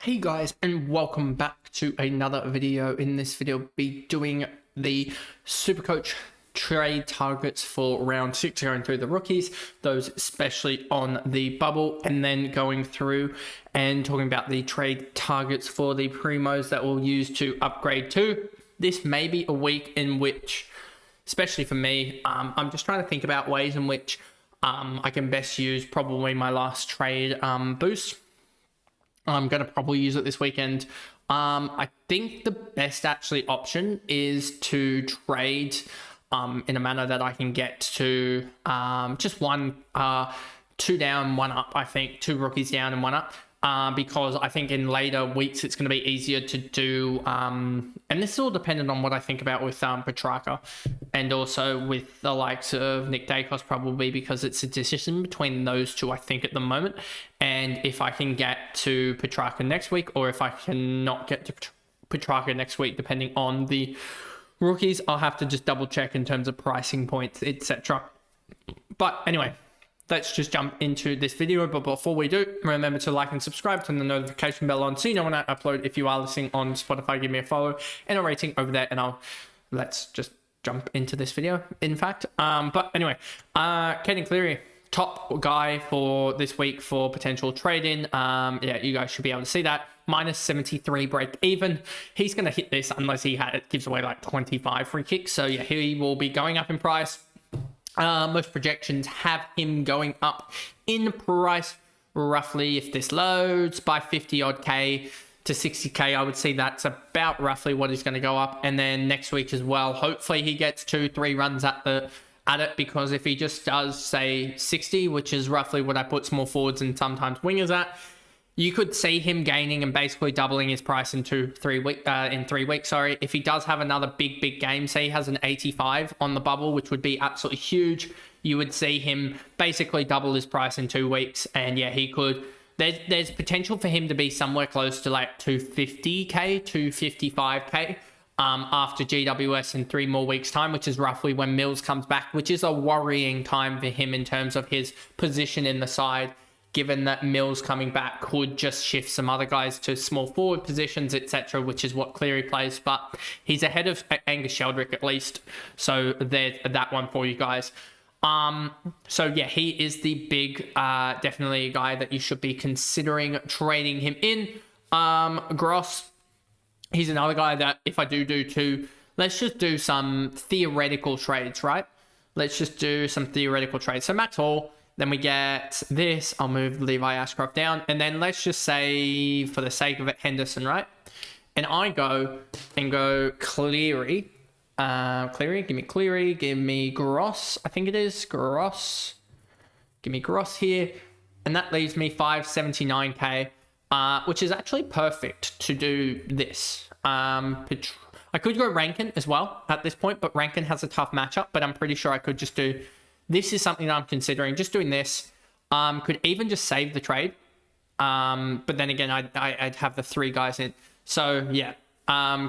Hey guys, and welcome back to another video. In this video, I'll be doing the SuperCoach trade targets for round 6, going through the rookies, those especially on the bubble, and then going through and talking about the trade targets for the primos that we'll use to upgrade to. This may be a week in which, especially for me, I'm just trying to think about ways in which I can best use probably my last trade boost. I'm going to probably use it this weekend. I think the best actually option is to trade in a manner that I can get to just one, 2 down, 1 up. I think 2 rookies down and 1 up. Because I think in later weeks it's going to be easier to do, and this is all dependent on what I think about with Petrarca, and also with the likes of Nick DAICOS, probably because it's a decision between those two, I think, at the moment. And if I can get to Petrarca next week, or if I cannot get to Petrarca next week, depending on the rookies, I'll have to just double check in terms of pricing points, etc. But anyway, let's just jump into this video. But before we do, remember to like and subscribe, turn the notification bell on so you know when I upload. If you are listening on Spotify, give me a follow and a rating over there, and let's just jump into this video, in fact. But anyway, Caden Cleary, top guy for this week for potential trade-in. Yeah, you guys should be able to see that. Minus 73 break even. He's going to hit this unless he gives away like 25 free kicks. So yeah, he will be going up in price. Most projections have him going up in price roughly, if this loads, by 50 odd K to 60K. I would see that's about roughly what he's going to go up. And then next week as well, hopefully he gets 2-3 runs at it, because if he just does say 60, which is roughly what I put small forwards and sometimes wingers at, you could see him gaining and basically doubling his price in 3 weeks. Sorry, if he does have another big game, say he has an 85 on the bubble, which would be absolutely huge, you would see him basically double his price in 2 weeks. And yeah, he could. There's potential for him to be somewhere close to like 250K, 255K after GWS in 3 more weeks' time, which is roughly when Mills comes back, which is a worrying time for him in terms of his position in the side, given that Mills coming back could just shift some other guys to small forward positions, etc., which is what Cleary plays. But he's ahead of Angus Sheldrick at least. So there's that one for you guys. So yeah, he is the big, definitely a guy that you should be considering trading him in. Gross, he's another guy that if I do two, let's just do some theoretical trades, right? Let's just do some theoretical trades. So Max Hall. Then we get this. I'll move Levi Ashcroft down. And then let's just say, for the sake of it, Henderson, right? And I go Cleary. Give me Cleary. Give me Gross. I think it is Gross. Give me Gross here. And that leaves me 579K, which is actually perfect to do this. I could go Rankin as well at this point, but Rankin has a tough matchup. But I'm pretty sure I could just do... This is something that I'm considering, just doing this. Could even just save the trade. But then again, I'd have the 3 guys in. So yeah,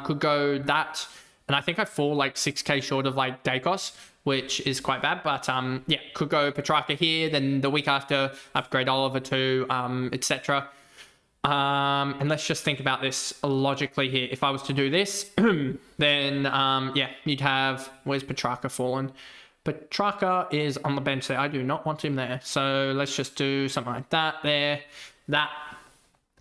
could go that. And I think I fall like 6K short of like DAICOS, which is quite bad. But yeah, could go Petrarca here. Then the week after, upgrade Oliver to, etc. And let's just think about this logically here. If I was to do this, then yeah, you'd have, where's Petrarca fallen? Petrarca is on the bench there. I do not want him there. So let's just do something like that there. That.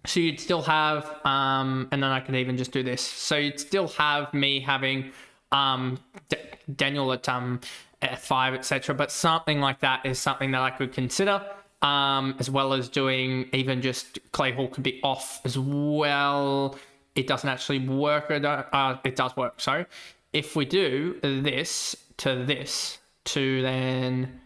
So you'd still have, and then I could even just do this. So you'd still have me having Daniel at F5, etc. But something like that is something that I could consider, as well as doing even just Clay Hall could be off as well. It doesn't actually work. It does work, sorry. If we do this to then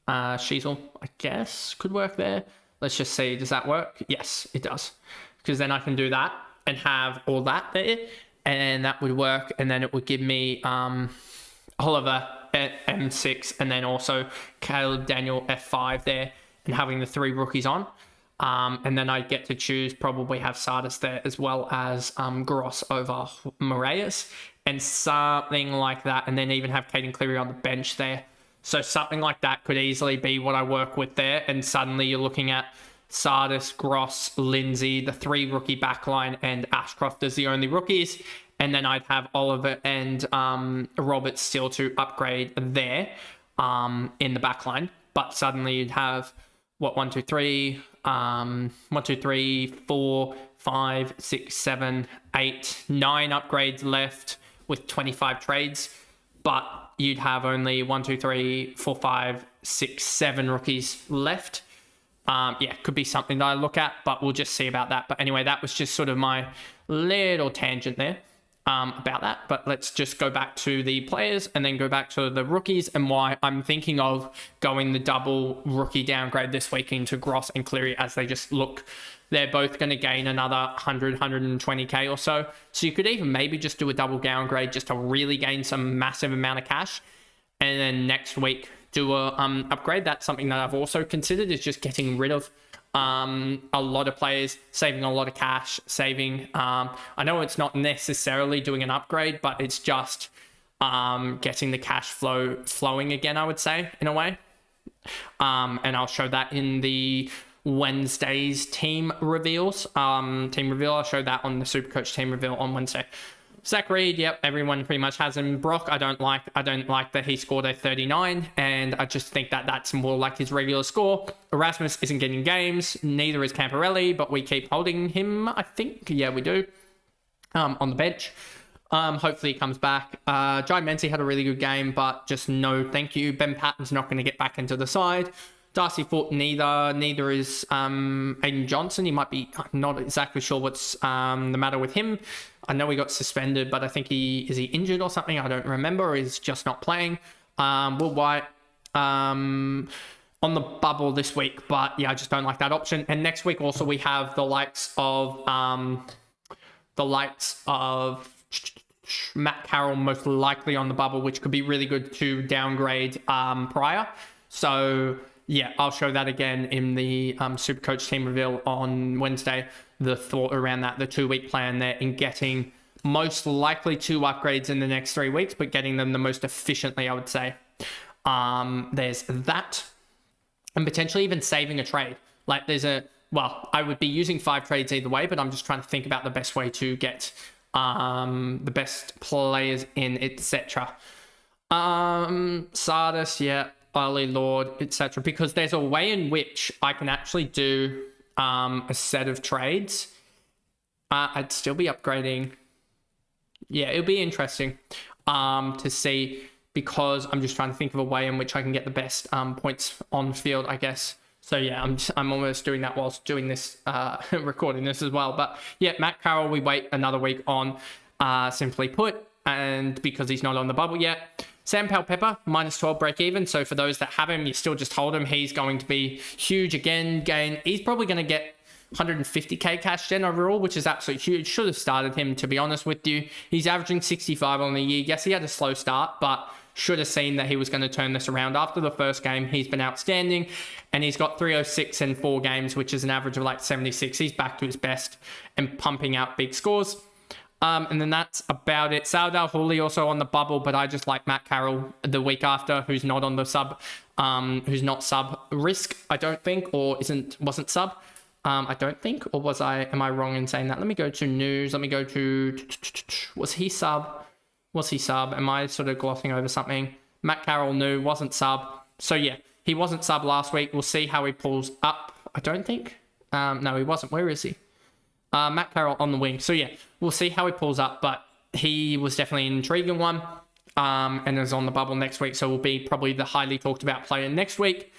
Sheasel, I guess, could work there. Let's just see, does that work? Yes, it does. Because then I can do that and have all that there, and that would work. And then it would give me Oliver at M6, and then also Caleb Daniel F5 there, and having the 3 rookies on. And then I get to choose, probably have Sardis there as well as Gross over Merrett, and something like that. And then even have Caden Cleary on the bench there. So something like that could easily be what I work with there. And suddenly you're looking at Sardis, Gross, Lindsay, the 3 rookie backline, and Ashcroft as the only rookies. And then I'd have Oliver and Robert still to upgrade there in the backline. But suddenly you'd have, what, 1, 2, 3, 1, 2, 3, 4, 5, 6, 7, 8, 9 upgrades left with 25 trades. But you'd have only 1, 2, 3, 4, 5, 6, 7 rookies left. Yeah, could be something that I look at, but we'll just see about that. But anyway, that was just sort of my little tangent there about that. But let's just go back to the players and then go back to the rookies and why I'm thinking of going the double rookie downgrade this week into Gross and Cleary, as they just look, they're both going to gain another 100, 120k or so. So you could even maybe just do a double downgrade just to really gain some massive amount of cash. And then next week, do a upgrade. That's something that I've also considered, is just getting rid of a lot of players, saving a lot of cash, saving. I know it's not necessarily doing an upgrade, but it's just getting the cash flowing again, I would say, in a way. And I'll show that in the Wednesday's team reveals. I'll show that on the SuperCoach team reveal on Wednesday. Zach Reed, yep, everyone pretty much has him. Brock, I don't like that he scored a 39, and I just think that that's more like his regular score. Erasmus isn't getting games, neither is Camporelli, but we keep holding him, I think. Yeah, we do. On the bench. Hopefully he comes back. Jai Menzie had a really good game, but just no thank you. Ben Patton's not going to get back into the side. Darcy Foote, neither is Aiden Johnson. He might be, I'm not exactly sure what's the matter with him. I know he got suspended, but I think is he injured or something? I don't remember, or he's just not playing. Will White on the bubble this week, but yeah, I just don't like that option. And next week also we have the likes of Matt Carroll most likely on the bubble, which could be really good to downgrade Pryor. So yeah, I'll show that again in the SuperCoach team reveal on Wednesday. The thought around that, the 2-week plan there in getting most likely 2 upgrades in the next 3 weeks, but getting them the most efficiently, I would say. There's that. And potentially even saving a trade. Like I would be using 5 trades either way, but I'm just trying to think about the best way to get the best players in, etc. Sardis, yeah. Early Lord, etc. Because there's a way in which I can actually do a set of trades. I'd still be upgrading. Yeah, it'll be interesting to see, because I'm just trying to think of a way in which I can get the best points on field, I guess. So yeah, I'm almost doing that whilst doing this, recording this as well. But yeah, Matt Carroll, we wait another week on, simply put, and because he's not on the bubble yet. Sam Powell-Pepper, -12 break even. So for those that have him, you still just hold him. He's going to be huge again. He's probably going to get 150k cash gen overall, which is absolutely huge. Should have started him, to be honest with you. He's averaging 65 on the year. Yes, he had a slow start, but should have seen that he was going to turn this around. After the first game, he's been outstanding, and he's got 306 in 4 games, which is an average of like 76. He's back to his best and pumping out big scores. And then that's about it. Saldal Hooley also on the bubble, but I just like Matt Carroll the week after, who's not on the sub, who's not sub risk, I don't think, or wasn't sub. I don't think, or am I wrong in saying that? Let me go to news. Let me go to, was he sub? Am I sort of glossing over something? Matt Carroll new, wasn't sub. So yeah, he wasn't sub last week. We'll see how he pulls up. I don't think. No, he wasn't. Where is he? Matt Carroll on the wing. So yeah, we'll see how he pulls up, but he was definitely an intriguing one, and is on the bubble next week, so will be probably the highly talked about player next week.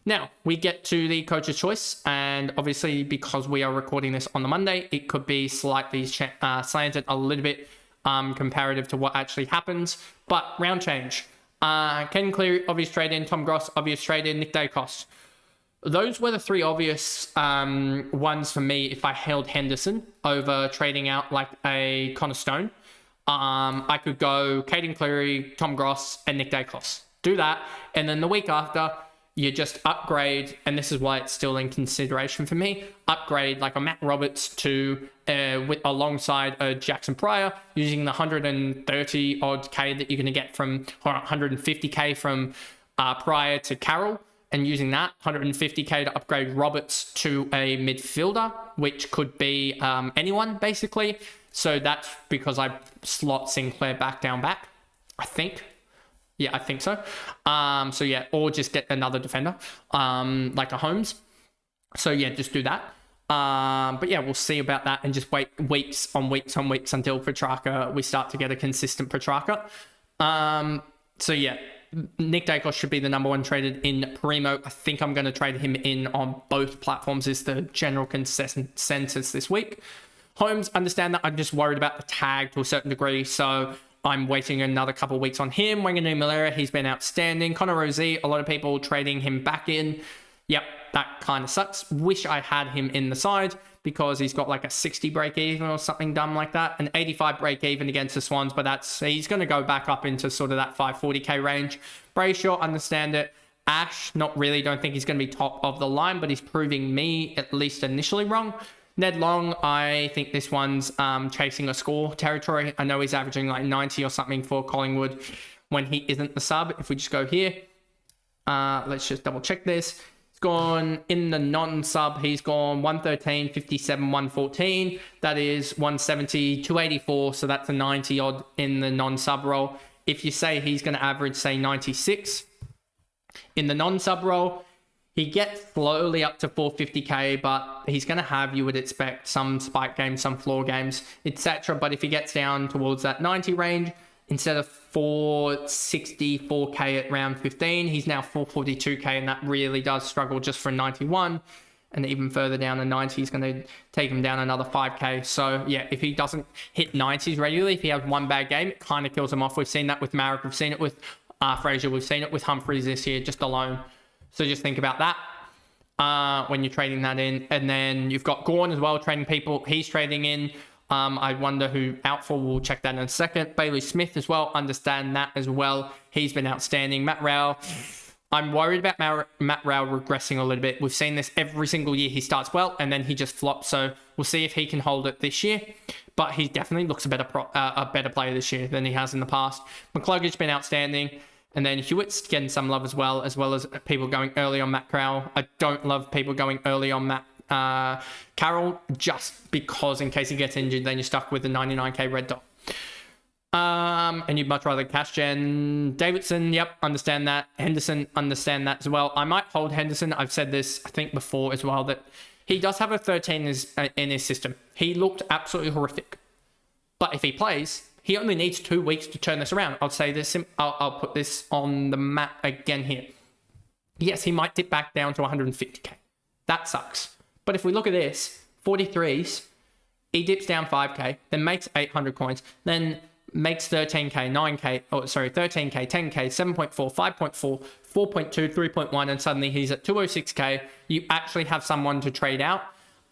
Now, we get to the coach's choice, and obviously because we are recording this on the Monday, it could be slightly slanted a little bit comparative to what actually happens, but round change. Ken Cleary, obvious trade in. Tom Gross, obvious trade in. Nick DAICOS. Those were the 3 obvious ones for me if I held Henderson over trading out like a Connor Stone. I could go Caden Cleary, Tom Gross, and Nick DAICOS. Do that, and then the week after, you just upgrade, and this is why it's still in consideration for me, upgrade like a Matt Roberts to alongside a Jackson Pryor, using the 130 odd K that you're going to get from, or 150k from Pryor to Carroll, and using that 150k to upgrade Roberts to a midfielder, which could be anyone basically. So that's because I slot Sinclair back, I think. Yeah, I think so. So yeah, or just get another defender, like a Holmes. So yeah, just do that. But yeah, we'll see about that and just wait weeks on weeks until Petrarca, we start to get a consistent Petrarca. So yeah, Nick DAICOS should be the number one traded in Primo. I think I'm going to trade him in on both platforms is the general consensus this week. Holmes, understand that I'm just worried about the tag to a certain degree, so I'm waiting another couple of weeks on him. Wanganu Malera, he's been outstanding. Connor Rosie, a lot of people trading him back in. Yep, that kind of sucks. Wish I had him in the side because he's got like a 60 break even or something dumb like that. An 85 break even against the Swans, but he's going to go back up into sort of that 540k range. Brayshaw, understand it. Ash, not really. Don't think he's going to be top of the line, but he's proving me at least initially wrong. Ned Long, I think this one's chasing a score territory. I know he's averaging like 90 or something for Collingwood when he isn't the sub. If we just go here, let's just double check this. He's gone in the non-sub. He's gone 113, 57, 114. That is 170, 284. So that's a 90 odd in the non-sub role. If you say he's going to average, say 96 in the non-sub role, he gets slowly up to 450k, but he's going to have, you would expect, some spike games, some floor games, etc. But if he gets down towards that 90 range, instead of 464k at round 15, he's now 442k, and that really does struggle just for 91. And even further down to 90, he's going to take him down another 5k. So yeah, if he doesn't hit 90s regularly, if he has one bad game, it kind of kills him off. We've seen that with Merrett, we've seen it with Fraser, we've seen it with Humphreys this year, just alone. So just think about that when you're trading that in. And then you've got Gawn as well, trading people. He's trading in. I wonder who out for. We'll check that in a second. Bailey Smith as well. Understand that as well. He's been outstanding. Matt Rowell. I'm worried about Matt Rowell regressing a little bit. We've seen this every single year. He starts well and then he just flops. So we'll see if he can hold it this year. But he definitely looks a better player this year than he has in the past. McCluggett's been outstanding. And then Hewitt's getting some love as well as people going early on Matt Carroll. I don't love people going early on Matt Carroll just because in case he gets injured, then you're stuck with the 99k red dot. And you'd much rather cash gen. Davidson, yep, understand that. Henderson, understand that as well. I might hold Henderson. I've said this, I think, before as well, that he does have a 13 in his system. He looked absolutely horrific. But if he plays, he only needs 2 weeks to turn this around. I'll say this. I'll put this on the map again here. Yes, he might dip back down to 150k. That sucks. But if we look at this, 43s, he dips down 5k, then makes 800 coins, then makes 13k, 9k, 13k, 10k, 7.4, 5.4, 4.2, 3.1, and suddenly he's at 206k. You actually have someone to trade out.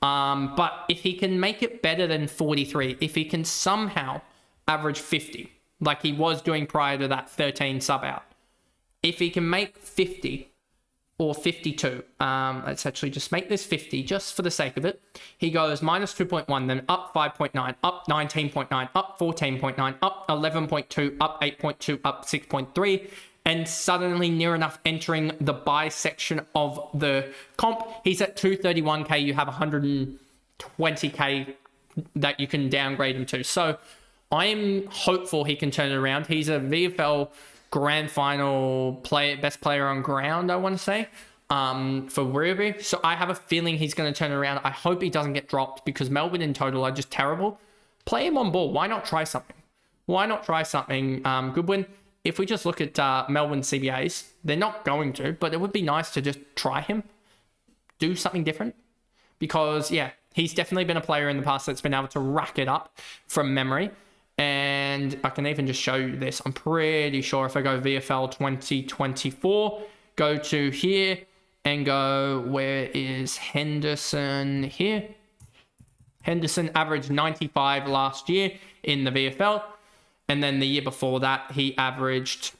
But if he can make it better than 43, if he can somehow average 50, like he was doing prior to that 13 sub out. If he can make 50 or 52, let's actually just make this 50 just for the sake of it. He goes minus 2.1, then up 5.9, up 19.9, up 14.9, up 11.2, up 8.2, up 6.3, and suddenly near enough entering the buy section of the comp. He's at 231k, you have 120k that you can downgrade him to. So I'm hopeful he can turn it around. He's a VFL grand final best player on ground, I want to say, for Ruby. So I have a feeling he's going to turn it around. I hope he doesn't get dropped because Melbourne in total are just terrible. Play him on ball. Why not try something? Goodwin, if we just look at Melbourne CBAs, they're not going to, but it would be nice to just try him. Do something different. Because, yeah, he's definitely been a player in the past that's been able to rack it up from memory. And I can even just show you this. I'm pretty sure if I go VFL 2024, go to here and go, where is Henderson here? Henderson averaged 95 last year in the VFL. And then the year before that, he averaged,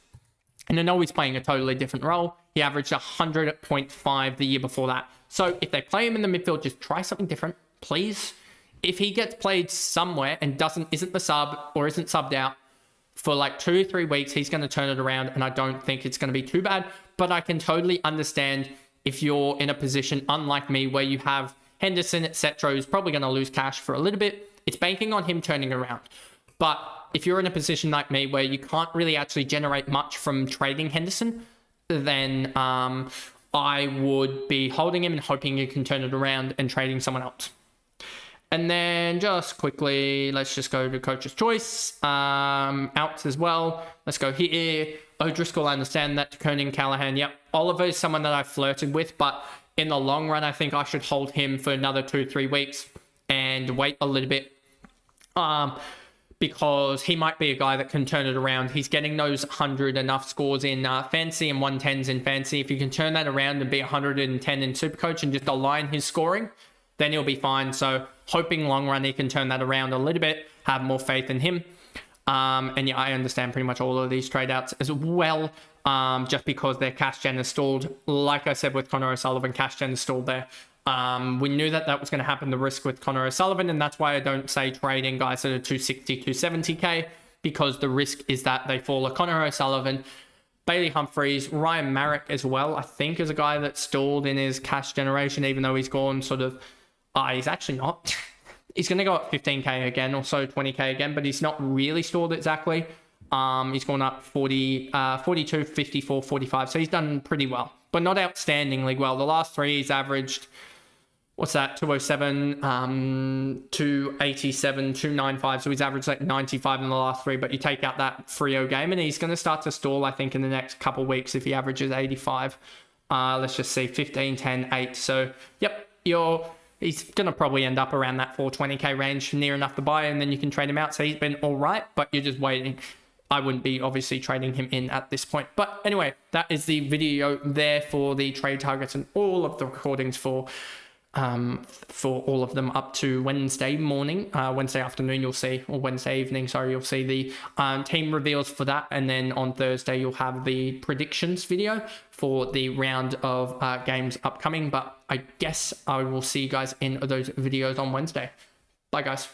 and I know he's playing a totally different role, he averaged 100.5 the year before that. So if they play him in the midfield, just try something different, please. If he gets played somewhere and isn't the sub or isn't subbed out for like 2 or 3 weeks, he's going to turn it around, and I don't think it's going to be too bad. but I can totally understand if you're in a position unlike me where you have Henderson, etc., who's probably going to lose cash for a little bit. It's banking on him turning around. But if you're in a position like me where you can't really actually generate much from trading Henderson, then I would be holding him and hoping he can turn it around and trading someone else. And then just quickly, let's just go to coach's choice. Outs as well. Let's go here. O'Driscoll, I understand that. Koenig, Callahan, yep. Oliver is someone that I flirted with, but in the long run, I think I should hold him for another 2-3 weeks and wait a little bit. Because he might be a guy that can turn it around. He's getting those 100 enough scores in fantasy and 110s in fantasy. If you can turn that around and be 110 in Supercoach and just align his scoring, then he'll be fine. So hoping long run he can turn that around a little bit, have more faith in him. And yeah, I understand pretty much all of these trade outs as well, just because their cash gen is stalled. Like I said with Connor O'Sullivan, cash gen is stalled there. We knew that was going to happen, the risk with Connor O'Sullivan, and that's why I don't say trading guys that are 260, 270k, because the risk is that they fall. A Connor O'Sullivan, Bailey Humphries, Ryan Merrett as well, I think is a guy that's stalled in his cash generation, even though he's gone sort of, he's actually not. He's going to go up 15k again or so, 20k again, but he's not really stalled exactly. He's gone up 40, 42, 54, 45, so he's done pretty well, but not outstandingly well. The last three he's averaged, what's that, 207, 287, 295, so he's averaged like 95 in the last three, but you take out that Freo game and he's going to start to stall, I think, in the next couple of weeks if he averages 85. Let's just see, 15, 10, 8, so yep, he's going to probably end up around that 420k range, near enough to buy, and then you can trade him out. So he's been all right, but you're just waiting. I wouldn't be obviously trading him in at this point. But anyway, that is the video there for the trade targets and all of the recordings for all of them up to Wednesday morning, Wednesday afternoon you'll see, or Wednesday evening, sorry, you'll see the team reveals for that, and then on Thursday you'll have the predictions video for the round of games upcoming. But I guess I will see you guys in those videos on Wednesday. Bye guys.